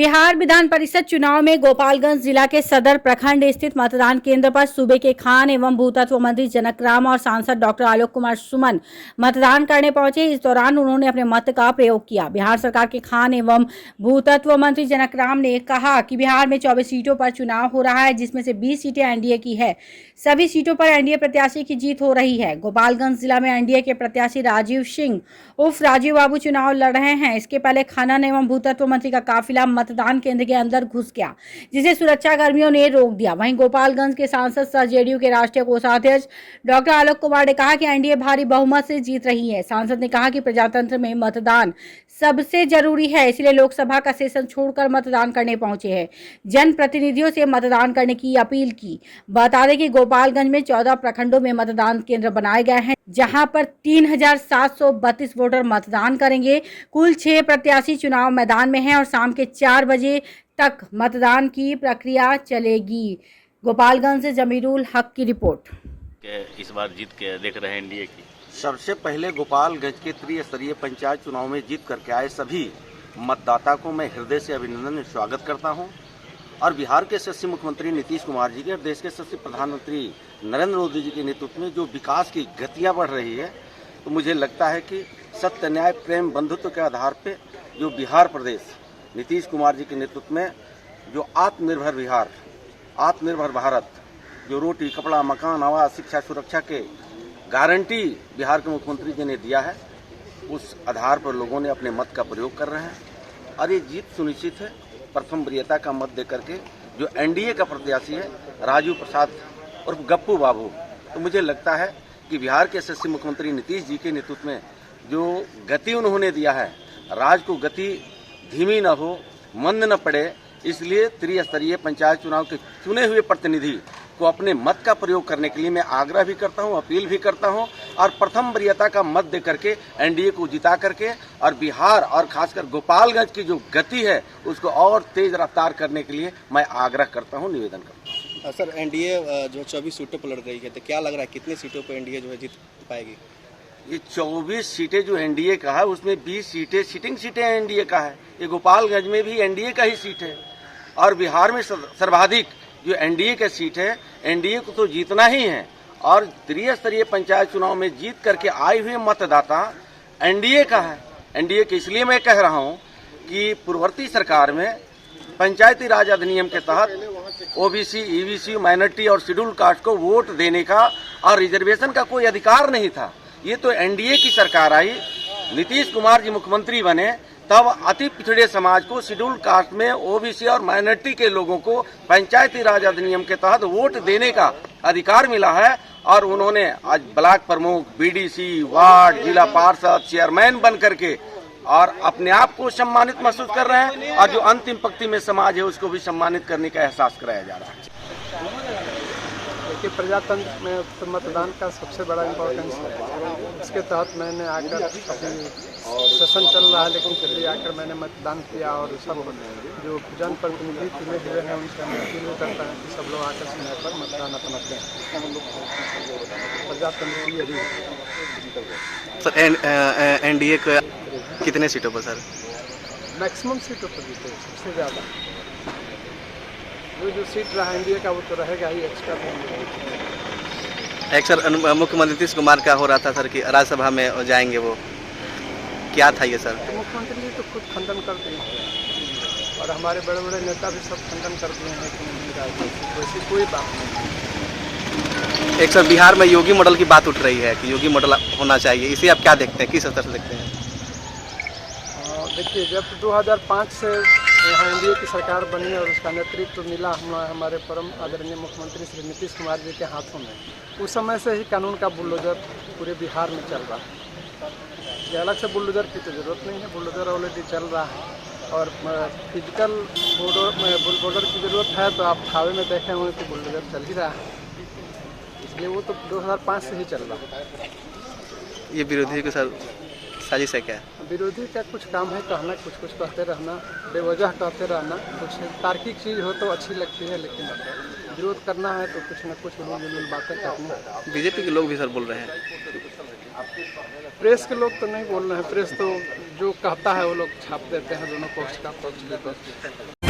बिहार विधान परिषद चुनाव में गोपालगंज जिला के सदर प्रखंड स्थित मतदान केंद्र पर सूबे के खान एवं भूतत्व मंत्री जनक राम और सांसद डॉक्टर आलोक कुमार सुमन मतदान करने पहुंचे। इस दौरान उन्होंने अपने मत का प्रयोग किया। बिहार सरकार के खान एवं भूतत्व मंत्री जनक राम ने कहा कि बिहार में 24 सीटों पर चुनाव हो रहा है, जिसमें से 20 सीटें एनडीए की है। सभी सीटों पर एनडीए प्रत्याशी की जीत हो रही है। गोपालगंज जिला में एनडीए के प्रत्याशी राजीव सिंह उर्फ राजीव बाबू चुनाव लड़ रहे हैं। इसके पहले खनन एवं भूतत्व मंत्री का काफिला मतदान केंद्र के अंदर घुस गया, जिसे सुरक्षा कर्मियों ने रोक दिया। वहीं गोपालगंज के सांसद सह जेडीयू के राष्ट्रीय कोषाध्यक्ष डॉक्टर आलोक कुमार ने कहा कि एनडीए भारी बहुमत से जीत रही है। सांसद ने कहा कि प्रजातंत्र में मतदान सबसे जरूरी है, इसलिए लोकसभा का सेशन छोड़कर मतदान करने पहुंचे हैं। जनप्रतिनिधियों से मतदान करने की अपील की। बता दें कि गोपालगंज में 14 प्रखंडों में मतदान केंद्र बनाए गए हैं, जहां पर 3732 वोटर मतदान करेंगे। कुल 6 प्रत्याशी चुनाव मैदान में हैं और शाम के 4 बजे तक मतदान की प्रक्रिया चलेगी। गोपालगंज से जमीरुल हक की रिपोर्ट। इस बार जीत के देख रहे हैं एनडीए की। सबसे पहले गोपालगंज के त्रिस्तरीय पंचायत चुनाव में जीत करके आए सभी मतदाता को मैं हृदय से अभिनंदन स्वागत करता हूं और बिहार के यशस्वी मुख्यमंत्री नीतीश कुमार जी के और देश के यशस्वी प्रधानमंत्री नरेंद्र मोदी जी के नेतृत्व में जो विकास की गतियां बढ़ रही है, तो मुझे लगता है कि सत्य, न्याय, प्रेम, बंधुत्व के आधार पे जो बिहार प्रदेश नीतीश कुमार जी के नेतृत्व में जो आत्मनिर्भर बिहार, आत्मनिर्भर भारत, जो रोटी, कपड़ा, मकान, आवास, शिक्षा, सुरक्षा के गारंटी बिहार के मुख्यमंत्री जी ने दिया है, उस आधार पर लोगों ने अपने मत का प्रयोग कर रहे हैं और ये जीत सुनिश्चित है। प्रथम वरीयता का मत देकर के जो एनडीए का प्रत्याशी है राजू प्रसाद उर्फ गप्पू बाबू, तो मुझे लगता है कि बिहार के यशस्वी मुख्यमंत्री नीतीश जी के नेतृत्व में जो गति उन्होंने दिया है, राज को गति धीमी न हो, मंद न पड़े, इसलिए त्रिस्तरीय पंचायत चुनाव के चुने हुए प्रतिनिधि को अपने मत का प्रयोग करने के लिए मैं आग्रह भी करता हूं, अपील भी करता हूं और प्रथम वरीयता का मत दे करके एनडीए को जिता करके और बिहार और खासकर गोपालगंज की जो गति है उसको और तेज रफ्तार करने के लिए मैं आग्रह करता हूं, निवेदन करता हूं। सर, एनडीए जो 24 सीटों पर लड़ रही है, तो क्या लग रहा है कितनी सीटों पर एनडीए जो है जीत पाएगी? ये 24 सीटें जो एनडीए का है उसमें 20 सीटें सिटिंग सीटें एनडीए का है। ये गोपालगंज में भी एनडीए का ही सीट है और बिहार में सर्वाधिक जो एनडीए का सीट है, एनडीए को तो जीतना ही है और त्रिस्तरीय पंचायत चुनाव में जीत करके आए हुए मतदाता एनडीए का है। एनडीए के इसलिए मैं कह रहा हूं कि पूर्ववर्ती सरकार में पंचायती राज अधिनियम के तहत ओबीसी, ईबीसी, माइनॉरिटी और शेड्यूल कास्ट को वोट देने का और रिजर्वेशन का कोई अधिकार नहीं था। ये तो एनडीए की सरकार आई, नीतीश कुमार जी मुख्यमंत्री बने, तब अति पिछड़े समाज को शेड्यूल कास्ट में ओबीसी और माइनॉरिटी के लोगों को पंचायती राज अधिनियम के तहत वोट देने का अधिकार मिला है और उन्होंने आज ब्लॉक प्रमुख, बीडीसी, वार्ड, जिला पार्षद, चेयरमैन बन करके और अपने आप को सम्मानित महसूस कर रहे हैं और जो अंतिम पंक्ति में समाज है उसको भी सम्मानित करने का एहसास कराया जा रहा है। कि प्रजातंत्र में मतदान का सबसे बड़ा इम्पोर्टेंस है। इसके तहत मैंने आकर सेशन चल रहा है, लेकिन फिर भी आकर मैंने मतदान किया और सब जो जनप्रतिनिधि चुने हुए हैं उनसे मैं अपील करता है कि सब लोग आकर समय पर मतदान अपना करें। प्रजातंत्र की यही सर, एनडीए को कितने सीटों पर सर? मैक्सिमम सीटों पर जीते, सबसे ज़्यादा जो सीट रहा एनडीए का वो तो रहेगा ही, एक्स्ट्रा। एक सर मुख्यमंत्री नीतीश कुमार का हो रहा था सर कि राज्यसभा में जाएंगे, वो क्या था ये सर? तो मुख्यमंत्री जी तो खुद खंडन कर दिए और हमारे बड़े बड़े नेता भी सब खंडन कर दिए हैं कि नहीं राजनीति वैसी कोई बात नहीं। एक सर बिहार में योगी मॉडल की बात उठ रही है कि योगी मॉडल होना चाहिए, इसे आप क्या देखते हैं, किस स्तर से देखते हैं? देखिए, जब 2005 से यहाँ एनडीए की सरकार बनी और उसका नेतृत्व मिला हमारे परम आदरणीय मुख्यमंत्री श्री नीतीश कुमार जी के हाथों में, उस समय से ही कानून का बुलडोजर पूरे बिहार में चल रहा है। ये अलग से बुलडोजर की तो जरूरत नहीं है, बुलडोजर ऑलरेडी चल रहा है और फिजिकल बुलडोजर की ज़रूरत है तो आप खावे में देखे होंगे कि बुलडोजर चल ही रहा है, इसलिए वो तो 2005 से ही चल रहा है। ये विरोधी को सर साजिश है क्या? विरोधी का कुछ काम है कहना, कुछ कुछ कहते रहना, बेवजह कहते रहना, कुछ तार्किक चीज़ हो तो अच्छी लगती है, लेकिन विरोध करना है तो कुछ न कुछ उन्होंने बातें करनी। बीजेपी के लोग भी सर बोल रहे हैं प्रेस के लोग तो नहीं बोल रहे हैं, प्रेस तो जो कहता है वो लोग छाप देते हैं, दोनों पक्ष का पक्ष विपक्ष।